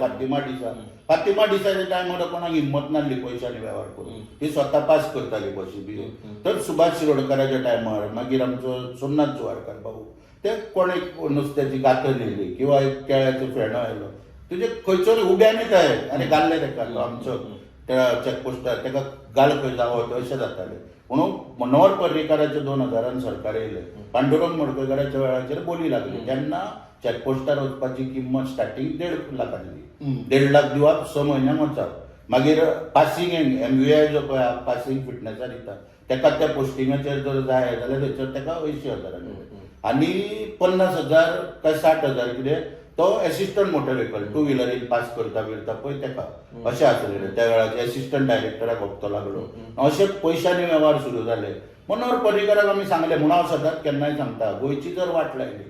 फातिमा डिसाच्या टायमार कोणाक हिंमत नासली पयशांनी व्यवहार करून, ती स्वता पास करताली बशी बी. तर सुभाष शिरोडकाराच्या टायमार मागीर आमचो सोमनाथ जुवारकार भाऊ ते कोण एक नुस्त्याची गातं नेली किंवा एक केळ्याचो फेणो आयलो, तुजे खंयचोय उड्यांनी काय आनी घाल्ले ताका आमचो त्या चॅकपोस्टार, ताका घाल खंय जावं अशें जातालें. म्हणून मनोहर पर्रीकाराचे 2000 सरकार येयले, पांडुरंग मडकयकाराच्या वेळाचेर बोली लागली. तेन्ना चॅकपोस्टार वचपाची किंमत स्टार्टिंग 1.5 लाख आसली. 1.5 लाख दिवप 6 म्हयन्यांक वचप. मागीर पासिंग MVI जो पळय पासिंग फिटनेसार दिता ताका त्या पोस्टिंगाचेर जर जाय जाल्यार थंयसर ताका 80,000 आनी 50,000 काय 60,000 कितें तो एसिस्टंट मोटर व्हेकल 2 व्हिलरीन पास करता पळय ताका अशें आसलेलें. त्या वेळाचेर एसिस्टंट डायरेक्टराक वखतो लागलो. अशे पयशांनी वेव्हार सुरू जाले. मनोहर पर्रीकाराक आमी सांगलें म्हणून हांव सदांच केन्नाय सांगता, गोंयची जर वाट लायली,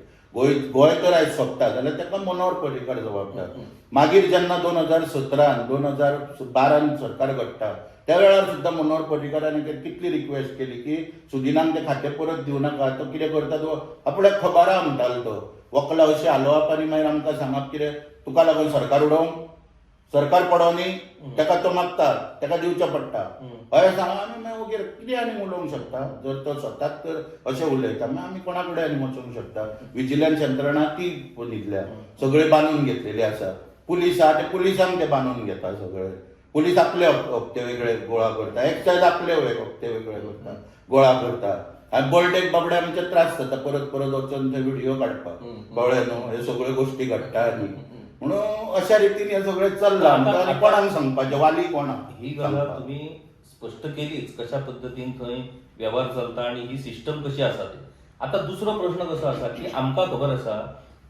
गोंय तर आयज सोंपता जाल्यार ताका मनोहर पर्रीकार जबाबदार. मागीर जेन्ना 2017 2012 सरकार घडटा त्या वेळार सुद्दां मनोहर पर्रीकारान कितली रिक्वेस्ट केली की सुदिनांक ते खातें परत दिवं नाका. तो कितें करता, तो आपल्याक खबर आहा म्हणटालो, तो वकलां अशें हालोवप आनी मागीर आमकां सांगप कितें तुका लागून सरकार उडोवंक, सरकार पडो न्ही, ताका तो मागता ताका दिवचें पडटा अशें सांगप. आमी मागीर वगैरे कितें आनी उलोवंक शकता. जर तो स्वताच तर अशें उलयता मागीर आमी कोणा कडेन आनी वचूंक शकता. विजिलन्स यंत्रणा ती दितल्या, सगळे बांदून घेतलेली आसा. पुलीस आहा ते पुलिसांक ते बांदून घेता सगळे. पुलीस आपले हप्ते वेगळे गोळा करता, एक्सायज आपले हप्ते वेगळे करता गोळा करता. आनी बर्डेक बाबड्यांचे त्रास जाता परत परत वचून ते व्हिडिओ काडपाक, कळ्ळें न्हू, हे सगळ्यो गोश्टी घडटा आनी म्हणून अशा रितीन हे सगळें चल्लां. आनी कोणाक सांगपाचें, वाली कोणाक? ही गजाल तुम्ही स्पश्ट केलीच कशा पद्दतीन थंय व्यवहार चलता आणि ही सिस्टम कशी आसा ती. आता दुसरो प्रश्न कसो आसा की आमकां खबर आसा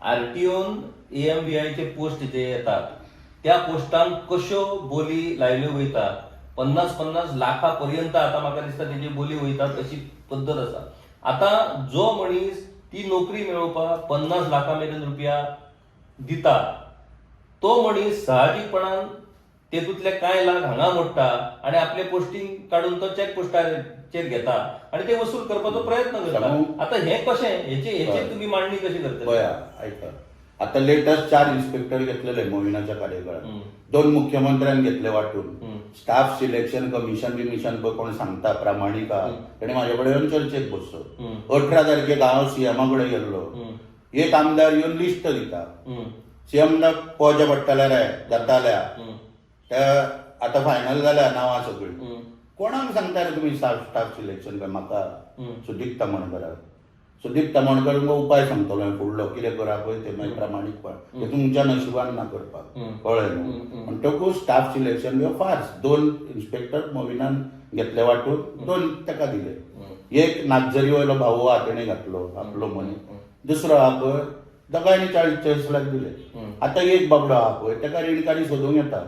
आरटीओन AMVIचे पोस्ट जे येतात त्या पोस्टान कश्यो बोली लायल्यो वयता. 50-50 लाखापर्यंत आता म्हाका दिसता तेजी बोली वयतात अशी पद्दत आसा. आता जो मनीस ती नोकरी मेळोवपाक 50 लाखामेरेन रुपया दिता तो मनीस साहजिकपणान तेतूंतले कांय लाख हांगा मोडटा आणि आपले पोस्टिंग काढून तो चॅक पोस्टाचेर घेता आणि ते वसूल करपाचो प्रयत्न करता. आता हे कशें, हेची तुम्ही मांडणी कशी करता? पळया आयका, आता लेटस्ट 4 इन्स्पेक्टर घेतलेले मोविनाच्या कार्यकाळात, 2 मुख्यमंत्र्यांनी घेतले वाटून. स्टाफ सिलेक्शन कमिशन कोण सांगता प्रामाणीक आहा ताणें म्हाजे कडेन येवन चर्चेक बसलो. 18 तारखेक हांव CM कडेन गेल्लो. एक आमदार येवन लिस्ट दिता, CM पळोवचें पडटलें रे जाताल्या आता फायनल जाल्या नांवां सगळीं. कोणाक सांगता रे तुमी स्टाफ सिलेक्शन काय? म्हाका सुदीप तामणकराक. सुदीप तामणकर उपाय सांगतलो फुडलो कितें करा पळय ते मागीर प्रामाणीकपण ते तुमच्या नशिबान ना करपाक, कळ्ळें न्हू. म्हणटकूच स्टाफ सिलेक्शन ह्यो फार्स. 2 इन्स्पेक्टर मोविनान घेतले वाटून, 2 ताका दिले. एक नागझरी वयलो भाऊ आहा तेणें घातलो आपलो मनी. दुसरो आहा पळय दोगांयनी 40-40 लाख दिले. आता एक बाबडो आहा पळय ताका रिणकारी सोदूंक येता.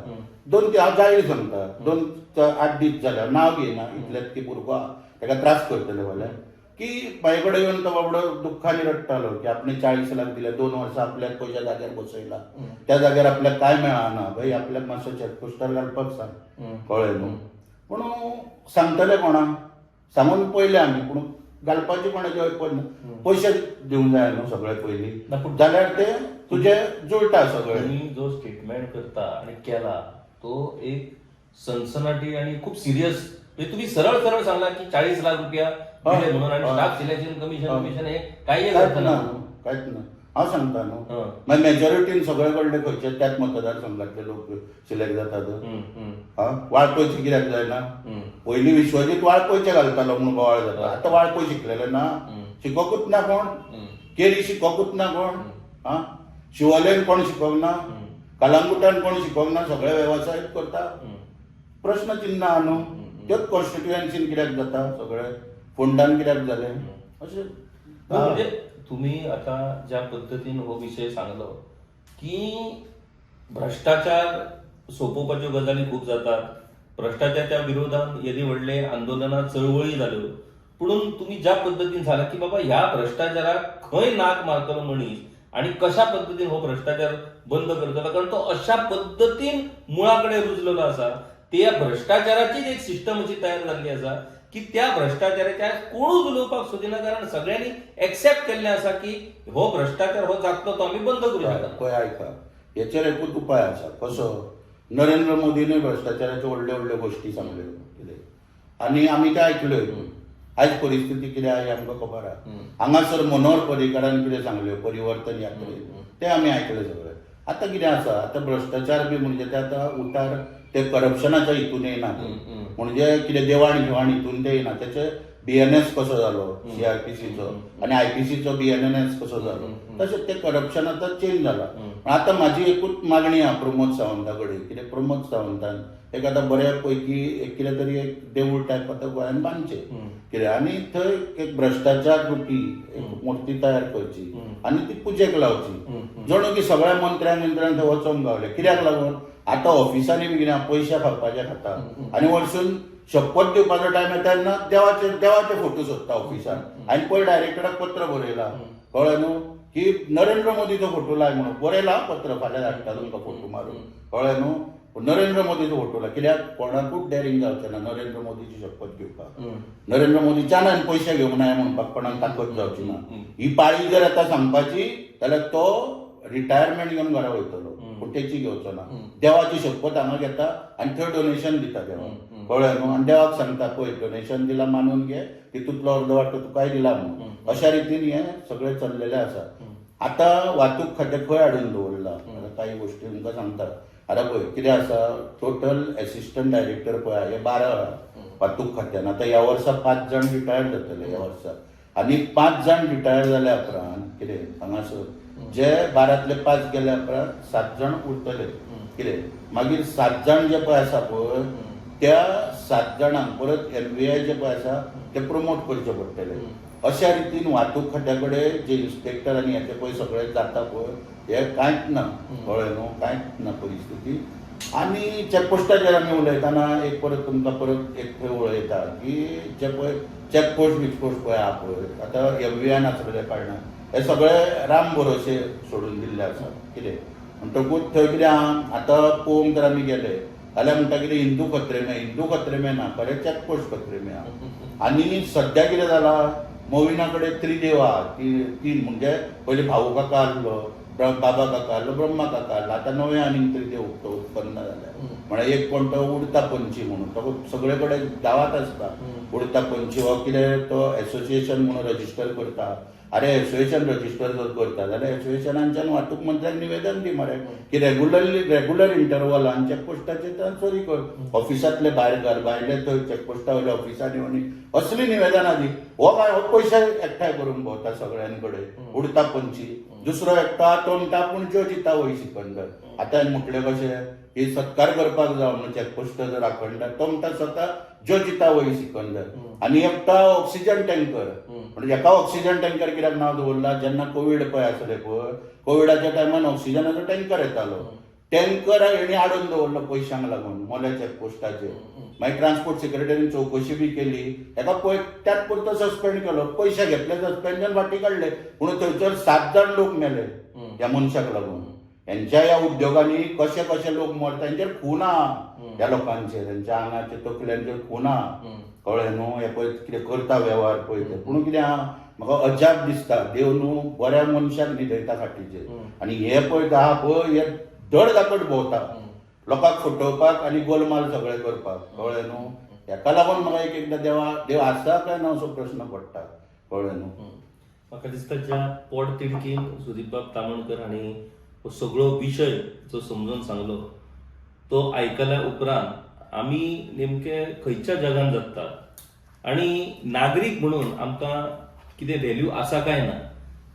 2 हांव जायत सांगता, 2-8 दीस जाल्यार नांव घेयना इतलेंच की भुरगो आहा ताका त्रास करतले जाल्यार की म्हाजे कडेन येवन तो बाबडो दुख्खानी रडटालो की आपणे 40 लाख दिले, 2 वर्सां आपल्याक पयशा जाग्यार बसयला, त्या जाग्यार आपल्याक काय मेळना. भाई आपल्याक मातसो चॅकपोस्टार घालपाक सांग, कळ्ळें न्हू. पूण सांगतले कोणाक? सांगून पयले आमी पूण घालपाची कोणाची ऐपत ना. पयशे दिवंक जाय न्हू सगळे पयलीं, जाल्यार ते तुजे जुळटा सगळें. तुम्ही जो स्टेटमेंट करता आणि केला तो एक सनसनाटी आणि खूप सिरियस, म्हणजे तुम्ही सरळ सरळ सांगला की 40 लाख रुपया दिले म्हणून आणि स्टाफ सिलेक्शन कमिशन हे काही कांयच ना. हांव सांगता न्हू. मागीर मेजॉरिटीन सगळे कडले खंयचे त्याच मतदारसंघातले लोक सिलेक्ट जातात. वाळपयचे कित्याक जायना? पयलीं विश्वजीत वाळपयचे घालतालो म्हणून बोवाळ जाता. आतां वाळपय शिकलेले ना, शिकोकूच ना कोण. केरी शिकोकूच ना कोण. शिवोलेन कोण शिकोवंक ना, कलांगुटान कोण शिकोवंक ना, सगळे वेवसायीत करता. प्रश्न चिन्ह आहा न्हू. त्योच कॉन्स्टिट्युएन्सीन कित्याक जाता सगळे, फोंडान कित्याक जालें अशें. म्हणजे तुम्ही आता ज्या पद्धतीन हो विषय सांगलो की भ्रष्टाचार सोपोवपाच्यो गजाली खूप जातात, भ्रष्टाचाराच्या विरोधात येदी व्हडले आंदोलनां चळवळी जाल्यो, पुणून तुम्ही ज्या पद्धतीन सांगला की बाबा ह्या भ्रष्टाचाराक खंय नाक मारतलो मनीस आणि कशा पद्धतीन हो भ्रष्टाचार बंद करतलो, कारण तो अशा पद्धतीन मुळाकडे रुजलेलो असा. त्या भ्रष्टाचाराचीच एक सिस्टम अशी तयार झाली असा की त्या भ्रष्टाचाराच्या कोणूच उलोवपाक सोदिना, कारण सगळ्यांनी एक्सेप्ट केल्लें आसा की हो भ्रष्टाचार हो जातलो तो आमी बंद करू शकता. पळय आयका, हेचेर एकूच उपाय आसा. कसो? नरेंद्र मोदीने भ्रष्टाचाराच्यो व्हडल्यो व्हडल्यो गोश्टी सांगल्यो कितें, आनी आमी ते आयकल्यो. आयज परिस्थिती कितें आहा आमकां खबर आहा. हांगासर मनोहर पर्रीकारान कितें सांगल्यो परिवर्तन यात्रेत, तें आमी आयकलें सगळें. आतां कितें आसा, आतां भ्रष्टाचार बी म्हणजे ते आतां उतार ते करप्शनाच्या हितून येना, म्हणजे कितें देवाण घेवाण हितून ते येना. त्याचे बीएनएस कसो जालो सीआरपीसीचो आणि आयपीसीचो बीएनएस कसो जालो, तशें ते करप्शन आतां चेंज जाला. आतां म्हाजी एकूच मागणी आहा प्रमोद सावंता कडेन, कितें प्रमोद सावंतान एक आतां बऱ्यापैकी एक कितें तरी एक देवूळ टायप आतां गोंयांत बांदचें कितें, आनी थंय एक भ्रष्टाचार रुपी एक मूर्ती तयार करची आनी ती पुजेक लावची. जणू की सगळ्या मंत्र्यांक थंय वचोंक गावले. कित्याक लागून आतां ऑफिसांनी बी कितें पयशे खावपाचे खाता आनी वरसून शपथ दिवपाचो टायम येता तेन्ना देवाचे फोटो सोदता ऑफिसान. हांवें पयर डायरेक्टराक पत्र बरयलां, कळ्ळें न्हू, की नरेंद्र मोदीचो फोटो लाय म्हणून. बरयलां पत्र, फाल्यां धाडटा तुमकां फोटो मारून, कळ्ळें न्हू. नरेंद्र मोदीचो फोटो लाय, कित्याक कोणाकूच डेरिंग जावचें ना नरेंद्र मोदीची शपथ घेवपाक. नरेंद्र मोदीच्यान हांवें पयशे घेवंक ना म्हणपाक कोणाक ताकद जावची ना. ही पाळी जर आतां सांगपाची जाल्यार तो रिटायरमेंट घेवन घरा वयतलो, पूण तेची घेवचो ना. देवाची शपथ हांगा घेता आनी थंय डोनेशन दिता देवाक, कळ्ळें न्हू. आनी देवाक सांगता पळय डोनेशन दिलां मानून घे, तितूंतलो अर्दो वांटो तुकाय दिला म्हणून. अशा रितीन हें सगळें चल्लेलें आसा. आतां वाहतूक खातें खंय हाडून दवरला, आतां कांय गोश्टी तुमकां सांगता. आतां पळय कितें आसा, टोटल एसिस्टंट डायरेक्टर पळय हे 12 वाहतूक खात्यान. आतां ह्या वर्सा 5 जाण रिटायर जातले ह्या वर्सा, आनी 5 जाण रिटायर जाल्या उपरांत कितें हांगासर जे 12तले 5 गेल्या उपरांत 7 जाण उरतले कितें. मागीर 7 जाण जे पळय आसा पळय त्या 7 जाणांक परत एलबीआय जे पळय आसा ते प्रमोट करचे पडटले. अशा रितीन वाहतूक खात्या कडेन जे इन्स्पेक्टर आनी हेचे पळय सगळें जाता पळय हे कांयच ना, कळ्ळें न्हू, कांयच ना परिस्थिती. आनी चॅकपोस्टाचेर आमी उलयतना एक परत तुमकां परत एक थंय उलयता की जे पळय चॅकपोस्ट बिचपोस्ट पळय आहा पळय, आतां एफबीआयन आसलेल्या कारणान हे सगळे राम भरोसे सोडून दिल्ले आसा कितें. म्हणटकूच थंय कितें आहा, आतां पळोवंक जर आमी गेले जाल्यार म्हणटा कितें हिंदू खत्रे में ना, खरें चॅकपोस्ट खत्रे में आहा. आनी सद्या कितें जालां, मोविना कडेन त्रिदेव आहा, तीन म्हणजे पयलीं भाऊ काका आसलो, बाबा काका आसलो, ब्रह्मा काका आसलो, आतां नवे आनीक त्रिदेव उत्पन्न जाल्या. म्हळ्यार एक कोण तो उडता पंची म्हणून तो सगळे कडेन गांवांत आसता. उडता पंची हो कितें तो एसोसिएशन म्हणून रजिस्टर करता. अरे एसोसिएशन रजिस्टर जर करता जाल्यार एसोसिएशनाच्यान वाहतूक मंत्र्याक निवेदन दी मरे की रेग्युलर इंटरवलान चॅकपोस्टाचेर ट्रान्सफरी कर, ऑफिसांतले भायर घाल, भायले थंय चॅकपोस्टा वयल्या ऑफिसांनी येवनी असली निवेदनां दी. हो काय हो पयशे एकठांय करून भोंवता सगळ्यां कडेन उडता पंची. दुसरो एकटो आहा तो म्हणटा पूण ज्यो जिता वय सिकंदर. आतां म्हटलें कशें की सत्कार करपाक जाय म्हणून चॅकपोस्ट जर आखंडात तो म्हणटा स्वता ज्यो जिता वय सिकंदर. आनी एकटा ऑक्सिजन टँकर, म्हणजे एका ऑक्सिजन टँकर कित्याक नांव दवरला, जेन्ना कोवीड पळय आसलें पळय कोविडाच्या टायमान ऑक्सिजनाचो टँकर येतालो, टँकर हेणी हाडून दवरलो पयशांक लागून मोल्या चॅकपोस्टाचेर. मागीर ट्रान्सपोर्ट सेक्रेटरीन चवकशी बी केली, हेका पळय त्याच पुरतो सस्पेंड केलो, पयशे घेतले, सस्पेंशन फाटीं काडले, पूण थंयसर 7 जाण लोक मेले ह्या मनशाक लागून. हेंच्या ह्या उद्योगांनी कशे कशे लोक मरता, हेंचेर खून आहा ह्या लोकांचेर, हेंच्या आंगाचेर तकल्यांचेर खून आहा, कळ्ळें न्हू. हे पळय कितें करता वेव्हार पळय ते. पूण कितें आहा म्हाका अजाप दिसता, देव न्हू बऱ्या मनशाक न्हिदयता फाटीचेर. आनी हे पळय आहा पळय हे धड धाकट भोंवता लोकांक फटोवपाक आनी गोलमाल सगळें करपाक, कळ्ळें न्हू. हेका लागून म्हाका एक एकदां देव आसा काय ना असो प्रश्न पडटा, कळ्ळें न्हू. म्हाका दिसता ज्या पोट तिडकीन सुदीप बाब तामणकर हांणी हो सगळो विशय जो समजून सांगलो तो आयकल्या उपरांत आमी नेमके खंयच्या जगान जगतात आनी नागरीक म्हणून आमकां कितें व्हॅल्यू आसा काय ना.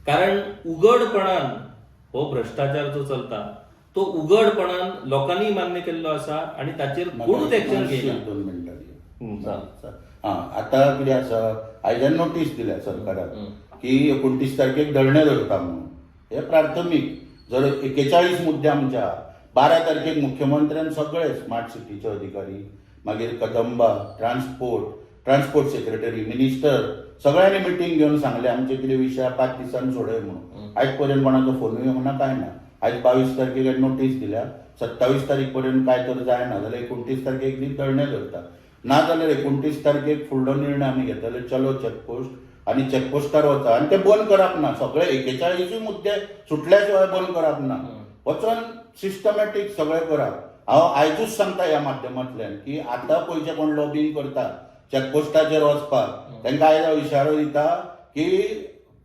कारण उघडपणान हो भ्रष्टाचार जो चलता तो उघडपणान लोकांनी मान्य केल्लो आसा आनी ताचेर कोणूच एक्शन घेयना. 2 मिनटां. आतां कितें आसा, आयज नोटीस दिल्या सरकाराक की 29 तारखेक धरणे धरता म्हणून. हे प्राथमीक. जर 41 मुद्दे आमच्या 12 तारखेक मुख्यमंत्र्यान सगळे स्मार्ट सिटीचे अधिकारी, मागीर कदंबा, ट्रान्सपोर्ट सेक्रेटरी, मिनिस्टर सगळ्यांनी मिटींग घेऊन सांगले आमचे कितें विशय 5 दिसांनी सोडय म्हणून. आयज पर्यंत कोणाचो फोनूय येवना काय ना. आयज 22 तारखेक नोटीस दिल्या, 27 तारीख पर्यंत काय तर जायना जाल्यार 29 तारखेक दीस धरणे धरता. ना जाल्यार 29 तारखेक फुडलो निर्णय आमी घेतले, चलो चॅकपोस्ट आनी चॅकपोस्टार वचा आनी ते बंद करप ना. सगळे 41 मुद्दे सुटल्या शिवाय बंद करप ना. वचोन सिस्टमॅटीक सगळें करप. हांव आयजूच सांगता ह्या माध्यमांतल्यान की आतां पयचे कोण लॉबिंग करता चॅकपोस्टाचेर वचपाक तांकां आयज हांव इशारो दिता की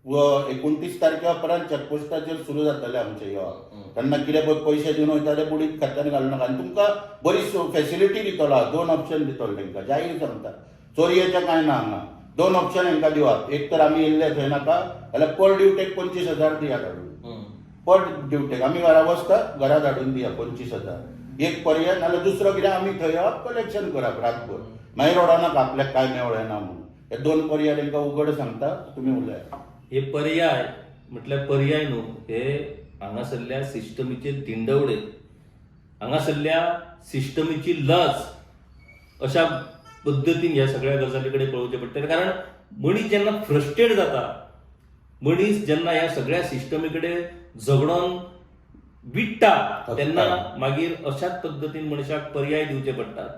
29 तारखे उपरांत चॅकपोस्टाचेर सुरू जातले आमचे येवप. तेन्ना कितें पळय पयशे दिवन वयता ते बुडीत खात्यान घालूं नाका. आनी तुमकां बरी फॅसिलिटी दितलो, 2 ऑप्शन दितलो तांकां. जाहीर सांगता, चोरयेचें कांय ना हांगा. 2 ऑप्शन हांकां दिवप. एक तर आमी येयल्ले थंय नाका जाल्यार पर ड्युटेक 25,000 दिया धाडून. पर ड्युटेक आमी घरा वचता, घरा धाडून दिया 25,000. एक पर्याय. नाल्यार दुसरो कितें आमी थंय येवप, कलेक्शन करप रातभर. मागीर रडनाका आपल्याक काय मेवळें ना म्हणून. हे 2 पर्याय तांकां उघड सांगता. तुमी उलया. हे पर्याय म्हटल्यार पर्याय न्हू, हे हांगासरल्या सिस्टमीचे दिंडवडे, हांगासरल्या सिस्टमीची लज अशा पद्दतीन ह्या सगळ्या गजाली कडेन पळोवचें पडटलें. कारण मनीस जेन्ना फ्रस्ट्रेट जाता, मनीस जेन्ना ह्या सगळ्या सिस्टमी कडेन झगडोन विट्टा, तेन्ना मागीर अशाच पद्दतीन मनशाक पर्याय दिवचे पडटात.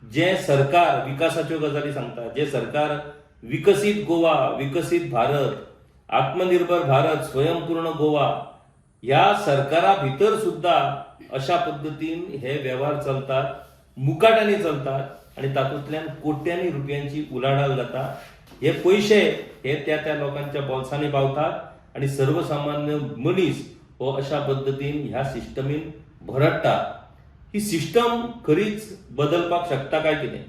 जे सरकार विकासाच्यो गजाली सांगता, जे सरकार विकसीत गोवा, विकसीत भारत, आत्मनिर्भर भारत, स्वयंपूर्ण गोवा, ह्या सरकारा भितर सुद्धा अशा पद्दतीन हे व्यवहार चलतात, मुकाट्यांनी चलतात आणि तातूंतल्यान कोट्यांनी रुपयांची उलाढाल जाता. हे पयशे हे त्या लोकांच्या बोल्सांनी पावतात आणि सर्वसामान्य मनीस हो अशा पद्दतीन ह्या सिस्टमीन भरडटा. ही सिस्टम खरीच बदलपाक शकता काय कितें?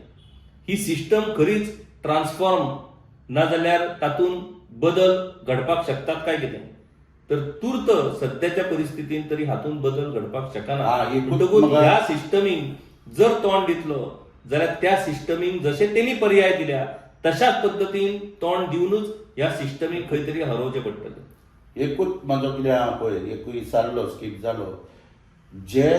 ही सिस्टम खरीच ट्रान्सफॉर्म ना जाल्यार तातूंत बदल घडपाक शकतात काय कितें? तर तूर्त सध्याच्या परिस्थितीन तरी हातूंत बदल घडपाक शकना. म्हणटकूच ह्या सिस्टमीक जर तोंड दितलो जाल्यार त्या सिस्टमीक जशे तेणी पर्याय दिल्या तशाच पद्दतीन तोंड दिवनूच ह्या सिस्टमीक खंय तरी हरोवचें पडटलें. एकूच म्हाजो कितें हांव पळय एकूय विचारलो स्कीप जालो. जे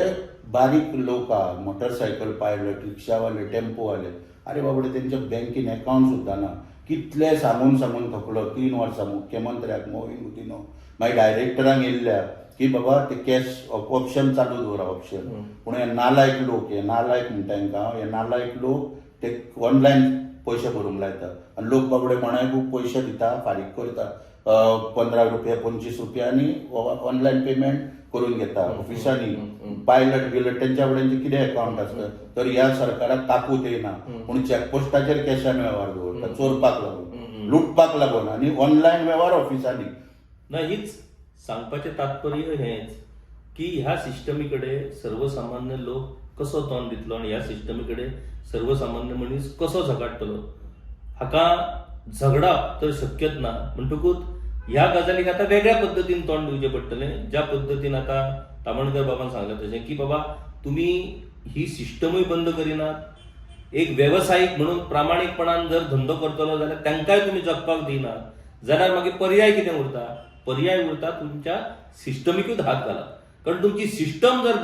बारीक लोक आहा, मोटरसायकल पायलट, रिक्षावाले, टेम्पोवाले, अरे बाबडे त्यांच्या बँकेन अकाउंट सुद्दां ना. कितले सांगून थकलो. 3 वर्सां मुख्यमंत्र्याक मोहीन गुदिनो, मागीर डायरेक्टरांक येयल्ल्या की बाबा ते कॅश ऑप्शन चालू दवरा ऑप्शन. पूण हे नालायक लोक, हे नालायक म्हणटा हांकां, हे नालायक लोक ते ऑनलायन पयशे भरूंक लायता आनी लोक बाबडे कोणाय खूब पयशे दिता, फारीक करता 15 रुपया 25 रुपया आनी ऑनलायन पेमेंट करून घेता ऑफिसांनी. पायलट बिलट त्यांच्या कडेन कितें अकाउंट आसता. तर ह्या सरकाराक ताकूत येना पूण चॅकपोस्टाचेर कॅशान वेव्हार दवरता, चोरपाक लागून, लुटपाक लागून आनी ऑनलायन वेव्हार ऑफिसांनी. ना हीच सांगपाचें तात्पर्य हेंच की ह्या सिस्टमी कडेन सर्वसामान्य लोक कसो तोंड दितलो आनी ह्या सिस्टमी कडेन सर्वसामान्य मनीस कसो झगडटलो. हाका झगडप तर शक्यच ना. म्हणटकूच ह्या गजालीक आतां वेगळ्या पद्दतीन तोंड दिवचें पडटलें. ज्या पद्दतीन आतां तामणकर बाबान सांगलें तशें की बाबा तुमी ही सिस्टमूय बंद करिनात, एक वेवसायीक म्हणून प्रामाणीकपणान जर धंदो करतलो जाल्यार तांकांय तुमी जगपाक दिनात जाल्यार मागीर पर्याय कितें उरता? पर्याय उरता तुमच्या सिस्टमीकूच हात घालप. कारण तुमची सिस्टम जर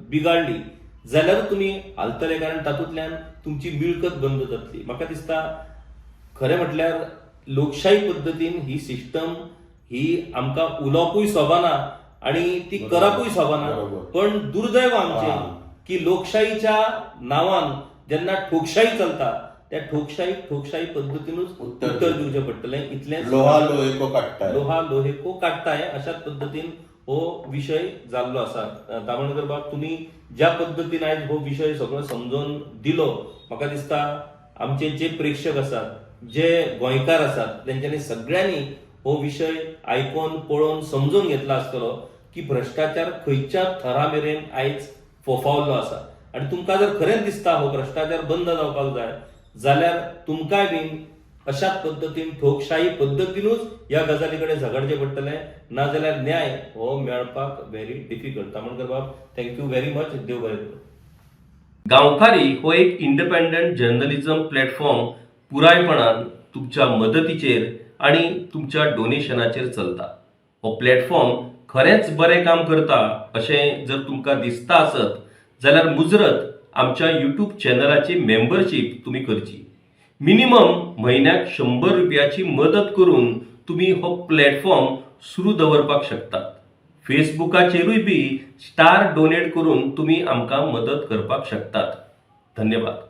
बिगाडली जाल्यार तुमी हालतले. कारण तातूंतल्यान तुमची मिळकत बंद जातली. म्हाका दिसता खरें म्हटल्यार लोकशाही पद्दतीन ही सिस्टम ही आमकां उलोवपूय सोबाना आणि ती करपूय सोबाना. पण दुर्दैव आमचें की लोकशाहीच्या नांवान जेन्ना ठोकशाही चलता त्या ठोकशाही पद्दतीनूच उत्तर दिवचें पडटलें. इतलें लोहा लोहेको काडटाय अशाच पद्दतीन हो विशय जाल्लो आसा. तामणकर बाब तुमी ज्या पद्दतीन आयज हो विशय सगळो समजून दिलो, म्हाका दिसता आमचे जे प्रेक्षक आसात, जे गोंयकार आसात, तेंच्यांनी सगळ्यांनी हो विशय आयकोन पळोवन समजून घेतला आसतलो की भ्रष्टाचार खंयच्या थरा मेरेन आयज फोफावल्लो आसा. आनी तुमकां जर खरेंच दिसता हो भ्रष्टाचार बंद जावपाक जाय जाल्यार तुमकांय बीन अशाच पद्दतीन ठोकशाही पद्दतीनूच ह्या गजाली कडेन झगडचें पडटलें. नाजाल्यार न्याय हो मेळपाक व्हेरी डिफिकल्ट. तामणकर बाब थँक्यू व्हेरी मच. देव बरें करूं. गांवकारी हो एक इंडिपेंडंट जर्नलिझम प्लॅटफॉर्म पुरायपणान तुमच्या मदतीचेर आणि तुमच्या डोनेशनाचेर चलता. हो प्लॅटफॉर्म खरेंच बरें काम करता अशें जर तुमकां दिसता आसत जाल्यार मुजरत आमच्या यूट्यूब चॅनलाची मेंबरशीप तुम्ही करची. मिनिमम म्हयन्याक 100 रुपयाची मदत करून तुम्ही हो प्लॅटफॉर्म सुरू दवरपाक शकतात. फेसबुकाचेरूय बी स्टार डोनेट करून तुम्ही आमकां मदत करपाक शकतात. धन्यवाद.